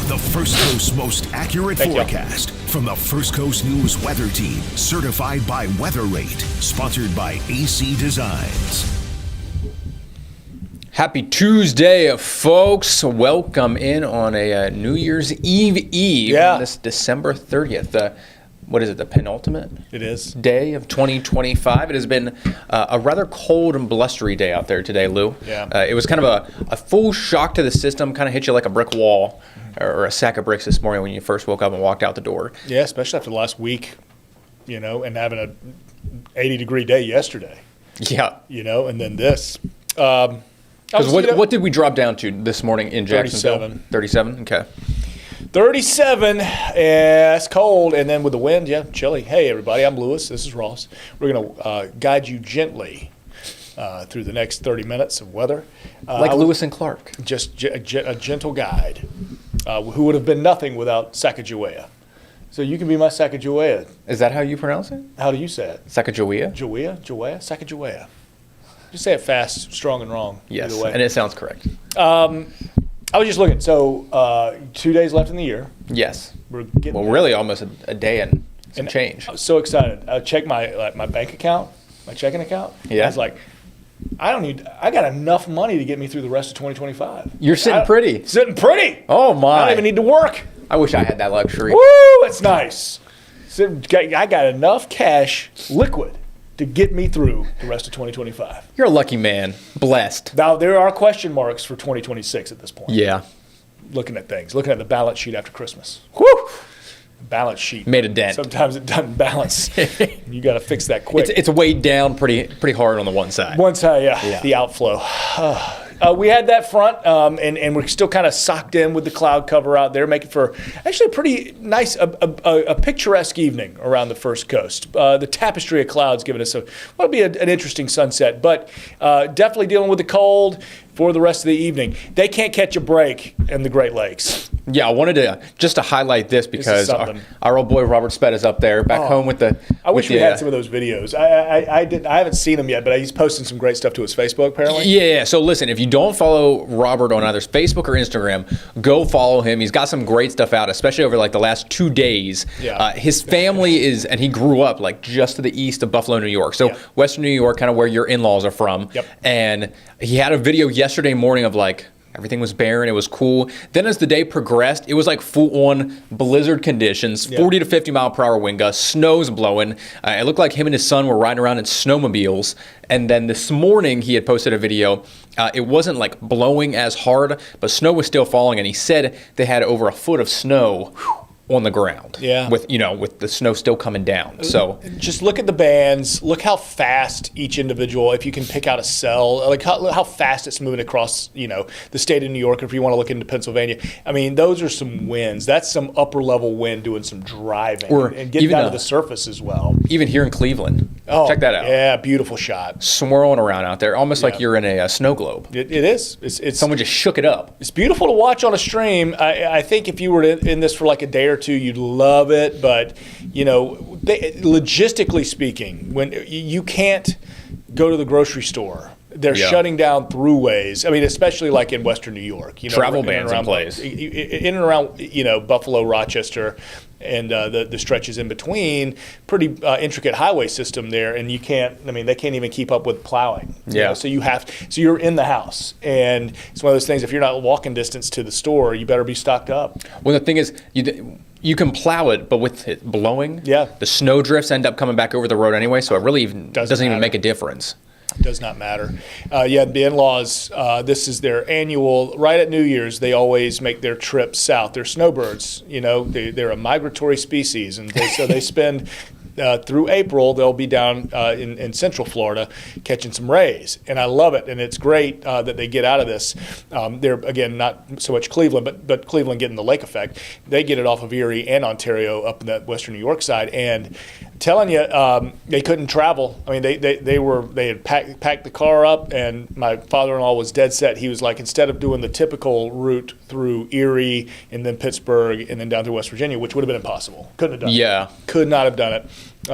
the First Coast's most accurate forecast from the First Coast News Weather Team, certified by Weather Rate, sponsored by AC Designs. Happy Tuesday, folks. Welcome in on a New Year's Eve on this December 30th. What is it, the penultimate? It is. Day of 2025. It has been a rather cold and blustery day out there today, Lou. Yeah. It was kind of a full shock to the system, kind of hit you like a brick wall or a sack of bricks this morning when you first woke up and walked out the door. Yeah, especially after the last week, and having a 80-degree day yesterday. Yeah. And then this. Because what did we drop down to this morning in Jacksonville? 37. Okay. 37, it's cold, and then with the wind, chilly. Hey, everybody, I'm Lewis. This is Ross. We're going to guide you gently through the next 30 minutes of weather. Like Lewis and Clark. Just a gentle guide who would have been nothing without Sacagawea. So you can be my Sacagawea. Is that how you pronounce it? How do you say it? Sacagawea? Sacagawea. Just say it fast, strong, and wrong. Yes, either way. and it sounds correct. I was just looking. So 2 days left in the year. Yes. We're getting there. Really almost a day and some change. I was so excited. I checked my bank account, my checking account. Yeah. I was like, I got enough money to get me through the rest of 2025. You're sitting pretty. Sitting pretty. Oh, my. I don't even need to work. I wish I had that luxury. Woo, that's nice. I got enough cash, liquid, to get me through the rest of 2025. You're a lucky man. Blessed. Now, there are question marks for 2026 at this point. Yeah. Looking at things. Looking at the balance sheet after Christmas. Whew. Balance sheet. Made a dent. Sometimes it doesn't balance. You got to fix that quick. It's weighed down pretty hard on the one side. One side, yeah. The outflow. We had that front, and we're still kind of socked in with the cloud cover out there, making for actually a pretty nice, a picturesque evening around the First Coast. The tapestry of clouds giving us what'll be an interesting sunset, but definitely dealing with the cold for the rest of the evening. They can't catch a break in the Great Lakes. Yeah, I wanted to highlight this because our old boy Robert Spett is up there back home with the. I wish we had some of those videos. I haven't seen them yet, but he's posting some great stuff to his Facebook apparently. Yeah. So listen, if you don't follow Robert on either Facebook or Instagram, go follow him. He's got some great stuff out, especially over like the last 2 days. Yeah. His family and he grew up like just to the east of Buffalo, New York. So Western New York, kind of where your in-laws are from. Yep. And he had a video yesterday morning of like. Everything was barren. It was cool. Then as the day progressed, it was like full-on blizzard conditions, 40 to 50 mile per hour wind gusts, snow's blowing. It looked like him and his son were riding around in snowmobiles. And then this morning, he had posted a video. It wasn't like blowing as hard, but snow was still falling. And he said they had over a foot of snow on the ground. Yeah. With the snow still coming down. So just look at the bands. Look how fast each individual, if you can pick out a cell, like how fast it's moving across, the state of New York. If you want to look into Pennsylvania, I mean, those are some winds. That's some upper level wind doing some driving and getting down to the surface as well. Even here in Cleveland. Oh, check that out. Yeah, beautiful shot. Swirling around out there, almost like you're in a snow globe. It is. It's someone just shook it up. It's beautiful to watch on a stream. I think if you were in this for like a day or two, you'd love it. But logistically speaking, when you can't go to the grocery store, they're shutting down throughways. I mean, especially like in Western New York. Travel bans in place. In and around, Buffalo, Rochester, and the stretches in between. Pretty intricate highway system there, and they can't even keep up with plowing. Yeah. So you're in the house, and it's one of those things. If you're not walking distance to the store, you better be stocked up. Well, the thing is, you can plow it, but with it blowing, the snow drifts end up coming back over the road anyway, so it really doesn't even make a difference. Does not matter. The in-laws, this is their annual, right at New Year's, they always make their trip south. They're snowbirds, they're a migratory species. And so they spend, through April, they'll be down in Central Florida catching some rays. And I love it. And it's great that they get out of this. They're, again, not so much Cleveland, but Cleveland getting the lake effect. They get it off of Erie and Ontario up in that Western New York side. And telling you, they couldn't travel. I mean, they had packed the car up, and my father-in-law was dead set. He was like, instead of doing the typical route through Erie and then Pittsburgh and then down through West Virginia, which would have been impossible. Couldn't have done it. Yeah. Could not have done it.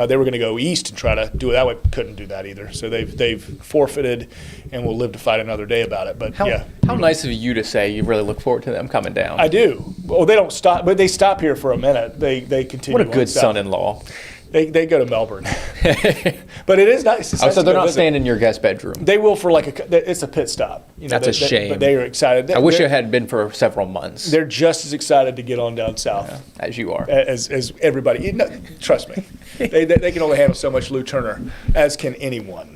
They were going to go east and try to do it that way. Couldn't do that either. So they've forfeited, and will live to fight another day about it. But how nice of you to say you really look forward to them coming down. I do. Well, they don't stop, but they stop here for a minute. They continue. What a good son-in-law. They go to Melbourne, but it is nice. It's Oh, nice so to they're go not visit. staying in your guest bedroom. They will for it's a pit stop. You know, That's a shame. But they are excited. I wish it had been for several months, They're just as excited to get on down south as you are. as everybody. You know, trust me, they can only handle so much Lou Turner, as can anyone.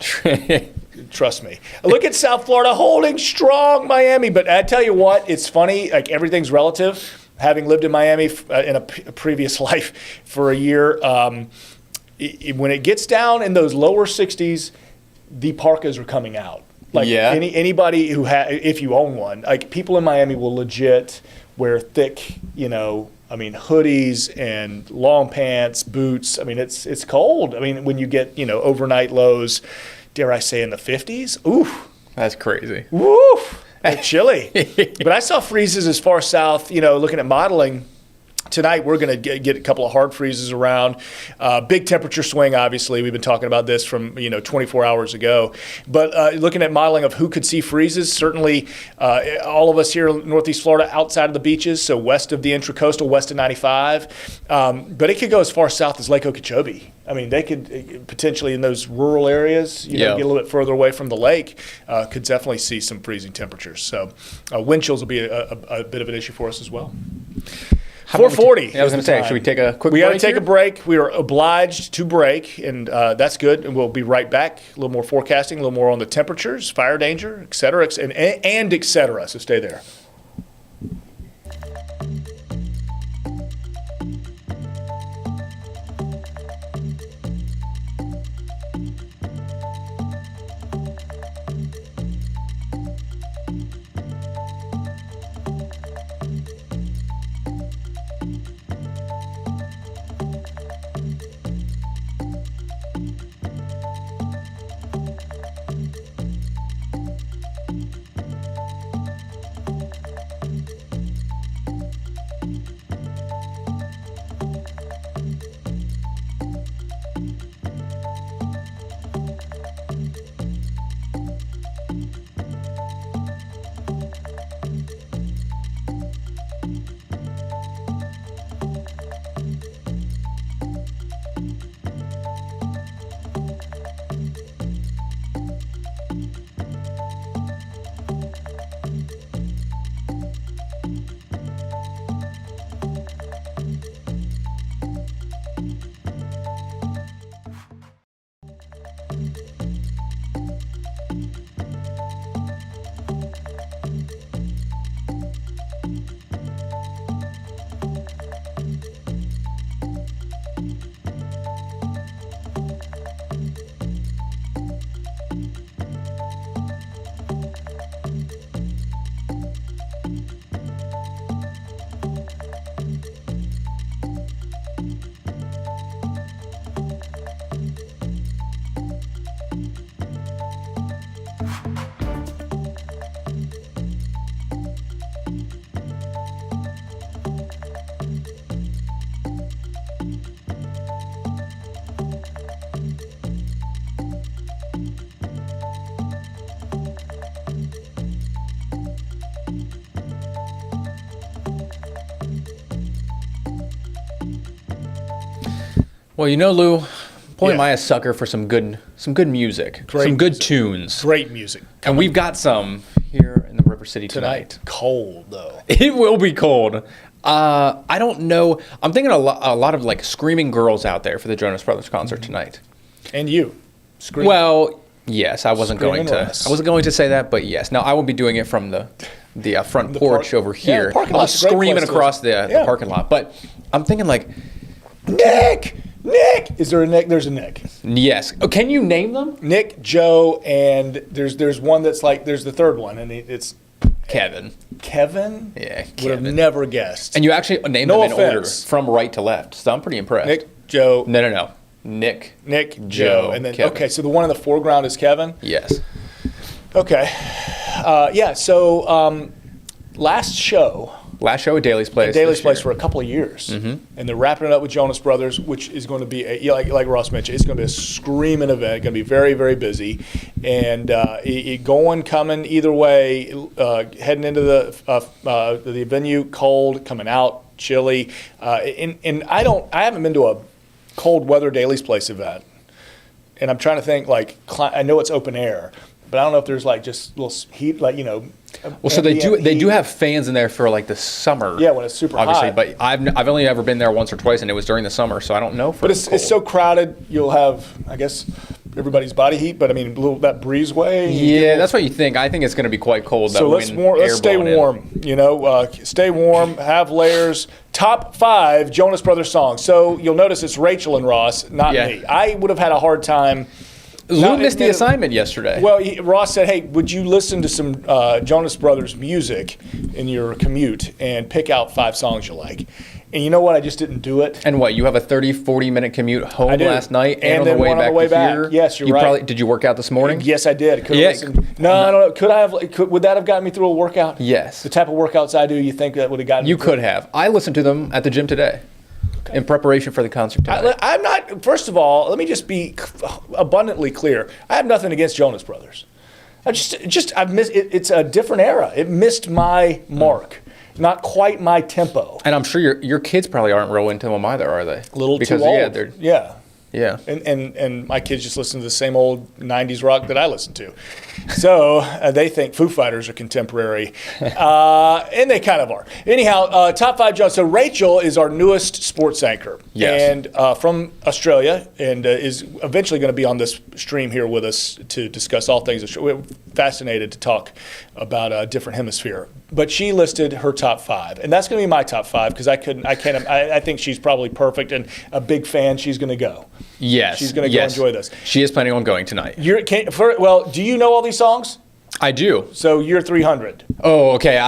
Trust me. Look at South Florida holding strong, Miami. But I tell you what, it's funny. Like, everything's relative. Having lived in Miami in a previous life for a year, when it gets down in those lower 60s, the parkas are coming out. Like, anybody who if you own one, like, people in Miami will legit wear thick, hoodies and long pants, boots. I mean, it's cold. I mean, when you get, overnight lows, dare I say, in the 50s, ooh. That's crazy. Woo! Chilly. But I saw freezes as far south, looking at modeling. Tonight, we're going to get a couple of hard freezes around. Big temperature swing, obviously. We've been talking about this from, 24 hours ago. But looking at modeling of who could see freezes, certainly all of us here in Northeast Florida outside of the beaches, so west of the Intracoastal, west of 95. But it could go as far south as Lake Okeechobee. I mean, they could potentially, in those rural areas, get a little bit further away from the lake, could definitely see some freezing temperatures. So wind chills will be a bit of an issue for us as well. 4:40. I was going to say, should we take a quick break? We got to take a break. We are obliged to break, and that's good. And we'll be right back. A little more forecasting, a little more on the temperatures, fire danger, et cetera, and et cetera. So stay there. Well, Lou, boy, am I a sucker for some good music, some good tunes. Great music. And we've got some here in the River City tonight. Cold, though. It will be cold. I don't know. I'm thinking a lot of like screaming girls out there for the Jonas Brothers concert tonight. And you. Screaming. Well, yes, I wasn't going to. Russ. I wasn't going to say that, but yes. Now I will be doing it from the front porch over here. the parking I'm lot's a great screaming place to across the Yeah. parking lot. But I'm thinking like, Nick! Is there a Nick? There's a Nick. yes. Oh, can you name them? Nick, Joe, and there's one that's like, there's the third one, and it's Kevin. Kevin? Yeah, Would have Kevin. never guessed. And you actually named No them in order offense. from right to left. So I'm pretty impressed. Nick, Joe, No. Nick, Joe, and then Kevin. okay. So the one in the foreground is Kevin. Yes. Okay. Yeah. So last show. Last show at Daly's Place. Daly's Place for a couple of years, and they're wrapping it up with Jonas Brothers, which is going to be like Ross mentioned, it's going to be a screaming event. Going to be very, very busy, and going, coming either way. Heading into the venue, cold, coming out, chilly, and I haven't been to a cold weather Daly's Place event, and I'm trying to think I know it's open air, but I don't know if there's just little heat, Well, so they do have fans in there for the summer. Yeah, when it's super obviously, hot. but I've only ever been there once or twice, and it was during the summer, so I don't know. But it's so crowded. You'll have, I guess, everybody's body heat. But I mean, that breezeway. Yeah, that's what you think. I think it's going to be quite cold. So let's stay warm. Stay warm. Have layers. Top 5 Jonas Brothers songs. So you'll notice it's Rachel and Ross, not me. I would have had a hard time. Lou missed the assignment yesterday. Well, Ross said, hey, would you listen to some Jonas Brothers music in your commute and pick out 5 songs you like? And you know what? I just didn't do it. And what? You have a 40-minute commute home last night and on the way back to here? Yes, you're right. Did you work out this morning? Yes, I did. No. Could I have? Would that have gotten me through a workout? Yes. The type of workouts I do, you think that would have gotten me You through? could have. I listened to them at the gym today. In preparation for the concert tonight. I'm not. First of all, let me just be abundantly clear. I have nothing against Jonas Brothers. I've missed. It's a different era. It missed my mark. Not quite my tempo. And I'm sure your kids probably aren't real into them either, are they? A little too old. Yeah. And my kids just listen to the same old 90s rock that I listen to. So they think Foo Fighters are contemporary. And they kind of are. Anyhow, top 5 Jonas. So Rachel is our newest sports anchor. Yes. And from Australia, and is eventually going to be on this stream here with us to discuss all things. We're fascinated to talk about a different hemisphere. But she listed her top 5. And that's going to be my top 5 because I think she's probably perfect and a big fan. She's going to go. Yes. She's going to go enjoy this. She is planning on going tonight. Do you know all these songs? I do. So you're 300. Oh, okay.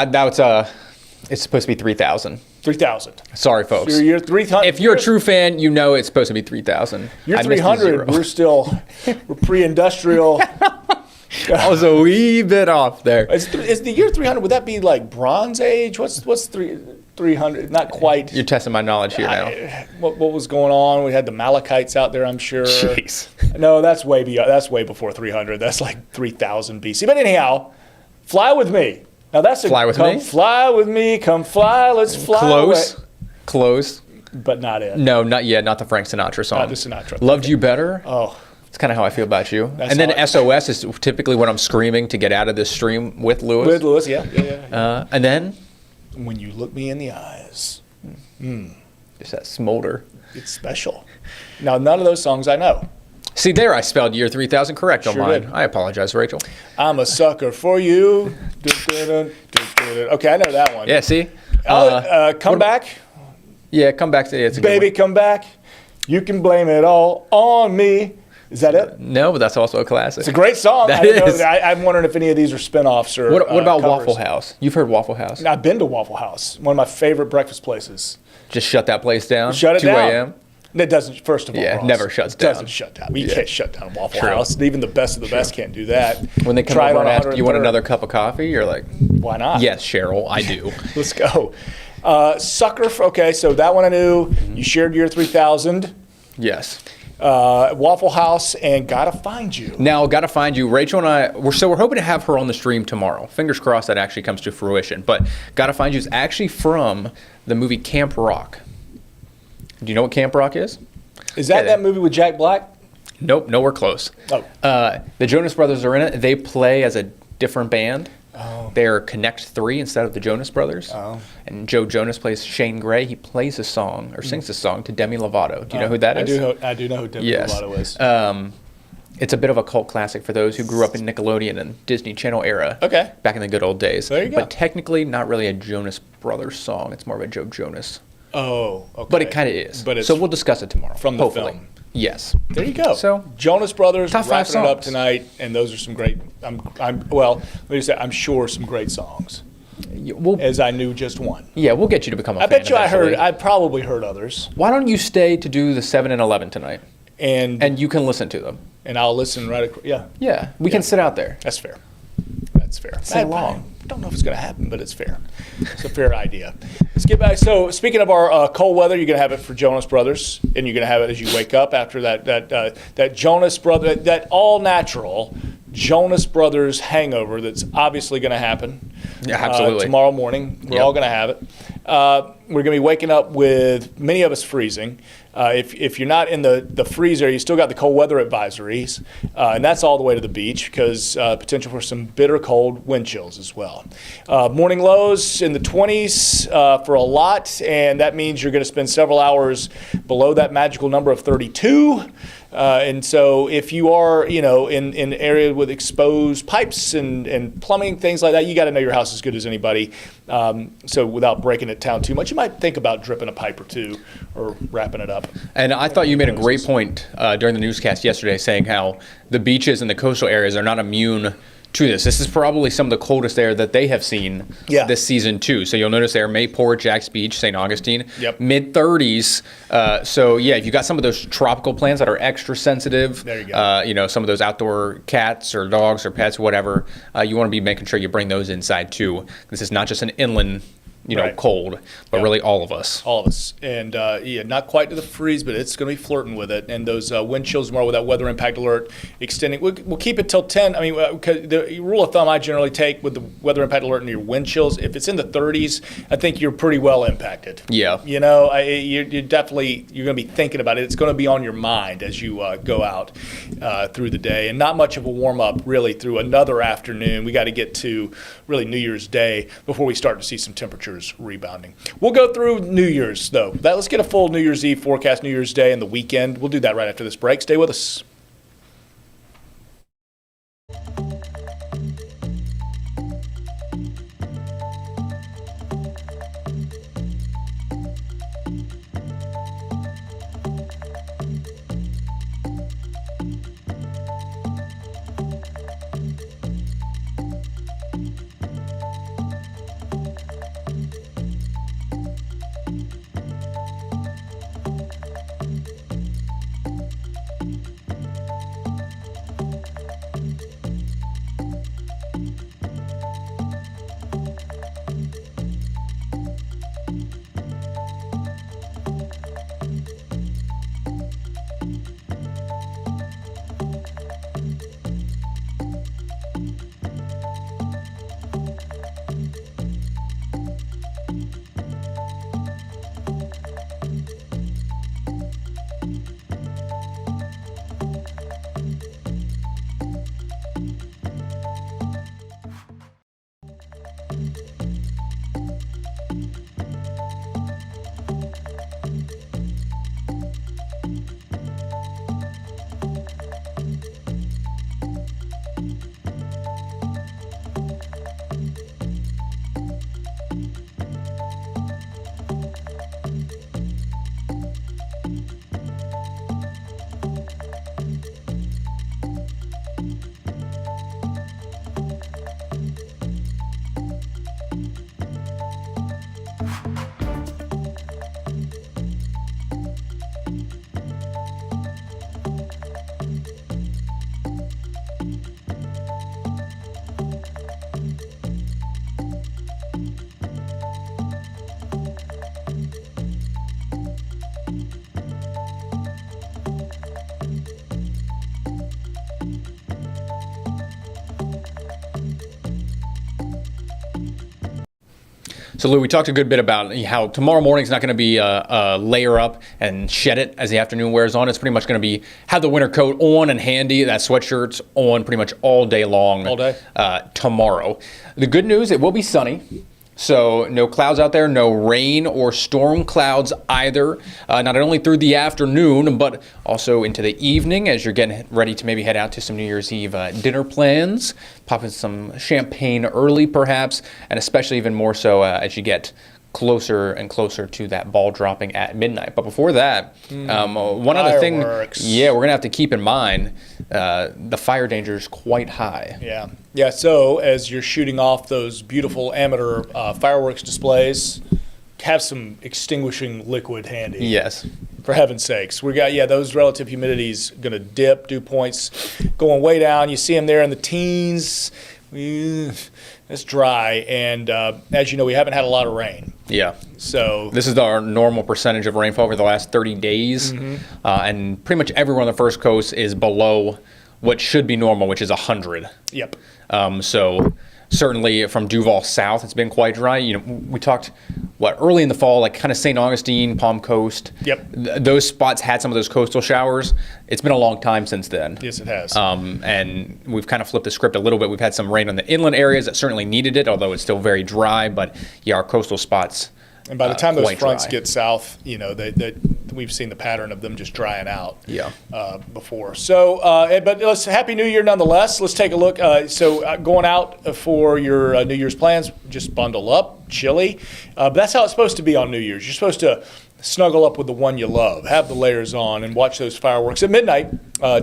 It's supposed to be 3,000. 3,000. Sorry, folks. So you're 300. If you're a true fan, you know it's supposed to be 3,000. You're 300. We're pre-industrial. I was a wee bit off there. Is the year 300? Would that be like Bronze Age? What's 300? Not quite. You're testing my knowledge here now. What was going on? We had the Malachites out there, I'm sure. Jeez. No, that's way before 300. That's like 3000 BC. But anyhow, Fly With Me. Now that's Fly With Me? Fly with me, come fly, let's fly Close. But not it. No, not yet. Not the Frank Sinatra song. Not the Sinatra. Loved You Better. Oh. That's kind of how I feel about you. And then SOS is typically when I'm screaming to get out of this stream with Lewis. With Lewis, yeah. And then? When You Look Me in the Eyes. Just that smolder. It's special. Now, none of those songs I know. See, there I spelled year 3000 correct on mine. Did. I apologize, Rachel. I'm a sucker for you. Okay, I know that one. Yeah, see? Come Back. Yeah, Come Back. It's a good Baby, one. come back. You can blame it all on me. Is that it? No, but that's also a classic. It's a great song. I'm wondering if any of these are spinoffs or What about covers. Waffle House? You've heard Waffle House. I've been to Waffle House. One of my favorite breakfast places. Just shut that place down? Shut it 2 down. a.m.? It doesn't, first of all, Yeah, Ross, never shuts down. It doesn't shut down. You can't shut down Waffle True. House. Even the best of the best can't do that. When they come Try it over and on ask, you want 103rd. another cup of coffee? You're like, Why not? yes, Cheryl, I do. Let's go. Sucker. Okay, so that one I knew. You shared year 3000. Yes. Waffle House and Gotta Find You. Now, Gotta Find You, Rachel and I, we're hoping to have her on the stream tomorrow. Fingers crossed that actually comes to fruition. But Gotta Find You is actually from the movie Camp Rock. Do you know what Camp Rock is? Is that movie with Jack Black? Nope, nowhere close. Oh. The Jonas Brothers are in it. They play as a different band. Oh. They're Connect 3 instead of the Jonas Brothers. Oh. And Joe Jonas plays Shane Gray. He plays a song, or sings a song, to Demi Lovato. Do you know who that is? I do know who Demi Lovato is. It's a bit of a cult classic for those who grew up in Nickelodeon and Disney Channel era. Okay. Back in the good old days. There you go. But technically, not really a Jonas Brothers song. It's more of a Joe Jonas. Oh, okay. But it kind of is. But it's so we'll discuss it tomorrow. from the hopefully. film. Yes. There you go. So, Jonas Brothers top 5 wrapping it up songs. tonight, and those are some great. I'm sure some great songs. As I knew just one. Yeah, we'll get you to become a I fan bet you eventually. I probably heard others. Why don't you stay to do the 7 and 11 tonight? and you can listen to them. And I'll listen yeah. Yeah, we can sit out there. That's fair. That's fair. Sing along. I don't know if it's going to happen, but it's fair. It's a fair idea. Let's get back. So speaking of our cold weather, you're going to have it for Jonas Brothers, and you're going to have it as you wake up after that Jonas Brothers, that all natural Jonas Brothers hangover that's obviously going to happen. Yeah, absolutely. Tomorrow morning, we're all going to have it. We're going to be waking up with many of us freezing. If you're not in the freezer, you still got the cold weather advisories, and that's all the way to the beach because potential for some bitter cold wind chills as well. Morning lows in the 20s for a lot, and that means you're going to spend several hours below that magical number of 32. And so if you are, in an area with exposed pipes and plumbing, things like that, you got to know your house as good as anybody. So without breaking it down too much, you might think about dripping a pipe or two or wrapping it up. And I thought you made a great point during the newscast yesterday saying how the beaches and the coastal areas are not immune to this. This is probably some of the coldest air that they have seen this season too. So you'll notice there, Mayport, Jax Beach, St. Augustine, mid-30s. So yeah, if you got some of those tropical plants that are extra sensitive, there you go. Some of those outdoor cats or dogs or pets, whatever, you want to be making sure you bring those inside too. This is not just an inland cold, but really all of us. All of us. And not quite to the freeze, but it's going to be flirting with it. And those wind chills tomorrow with that weather impact alert extending. We'll keep it till 10. I mean, the rule of thumb I generally take with the weather impact alert and your wind chills, if it's in the 30s, I think you're pretty well impacted. Yeah. You're definitely, you're going to be thinking about it. It's going to be on your mind as you go out through the day. And not much of a warm up really through another afternoon. We got to get to really New Year's Day before we start to see some temperatures rebounding. We'll go through New Year's, though. Let's get a full New Year's Eve forecast, New Year's Day, and the weekend. We'll do that right after this break. Stay with us. So, Lou, we talked a good bit about how tomorrow morning's not going to be a layer up and shed it as the afternoon wears on. It's pretty much going to be have the winter coat on and handy, that sweatshirt's on pretty much all day long. All day? Tomorrow. The good news, it will be sunny. So no clouds out there, no rain or storm clouds either, not only through the afternoon, but also into the evening as you're getting ready to maybe head out to some New Year's Eve dinner plans, popping some champagne early perhaps, and especially even more so as you get closer and closer to that ball dropping at midnight. But before that, one other thing, we're going to have to keep in mind, the fire danger is quite high. Yeah. So as you're shooting off those beautiful amateur fireworks displays, have some extinguishing liquid handy. Yes. For heaven's sakes. We got, those relative humidity's going to dip, dew points going way down. You see them there in the teens. It's dry. And as you know, we haven't had a lot of rain. Yeah. So this is our normal percentage of rainfall over the last 30 days. And pretty much everyone on the First Coast is below what should be normal, which is 100. Yep. So certainly from Duval south, it's been quite dry. We talked, early in the fall, like kind of St. Augustine, Palm Coast. Yep. Those spots had some of those coastal showers. It's been a long time since then. Yes, it has. And we've kind of flipped the script a little bit. We've had some rain on the inland areas that certainly needed it, although it's still very dry. But our coastal spots. And by the time those fronts dry. get south, we've seen the pattern of them just drying out. Yeah. Before. So, but Happy New Year nonetheless. Let's take a look. Going out for your New Year's plans, just bundle up, chilly. But that's how it's supposed to be on New Year's. You're supposed to snuggle up with the one you love, have the layers on, and watch those fireworks at midnight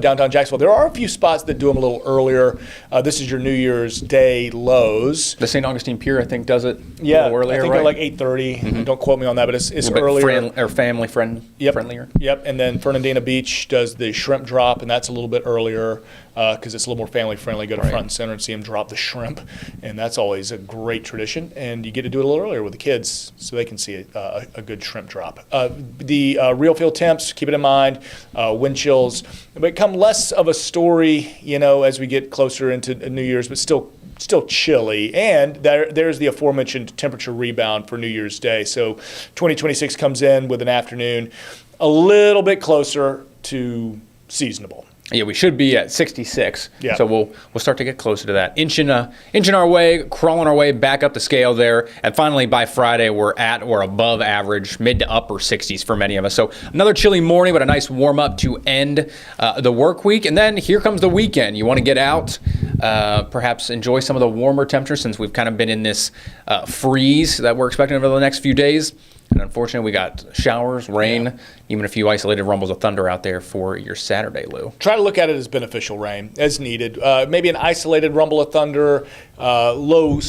downtown Jacksonville. There are a few spots that do them a little earlier. This is your New Year's Day lows. The St. Augustine Pier, I think, does it a Yeah, little earlier, I think right? they're like 8:30. Don't quote me on that, but it's earlier. Family friendlier. Yep, and then Fernandina Beach does the shrimp drop, and that's a little bit earlier because it's a little more family friendly. Go to front and center and see them drop the shrimp, and that's always a great tradition. And you get to do it a little earlier with the kids so they can see a good shrimp drop. The real field temps, keep it in mind, wind chills become less of a story, as we get closer into New Year's, but still chilly. And there's the aforementioned temperature rebound for New Year's Day. So 2026 comes in with an afternoon a little bit closer to seasonable. Yeah, we should be at 66. Yeah. So we'll start to get closer to that. Inching our way, crawling our way back up the scale there. And finally, by Friday, we're at or above average, mid to upper 60s for many of us. So another chilly morning, but a nice warm up to end the work week. And then here comes the weekend. You want to get out, perhaps enjoy some of the warmer temperatures since we've kind of been in this freeze that we're expecting over the next few days. And unfortunately, we got showers, rain, even a few isolated rumbles of thunder out there for your Saturday, Lou. Try to look at it as beneficial rain, as needed. Maybe an isolated rumble of thunder, low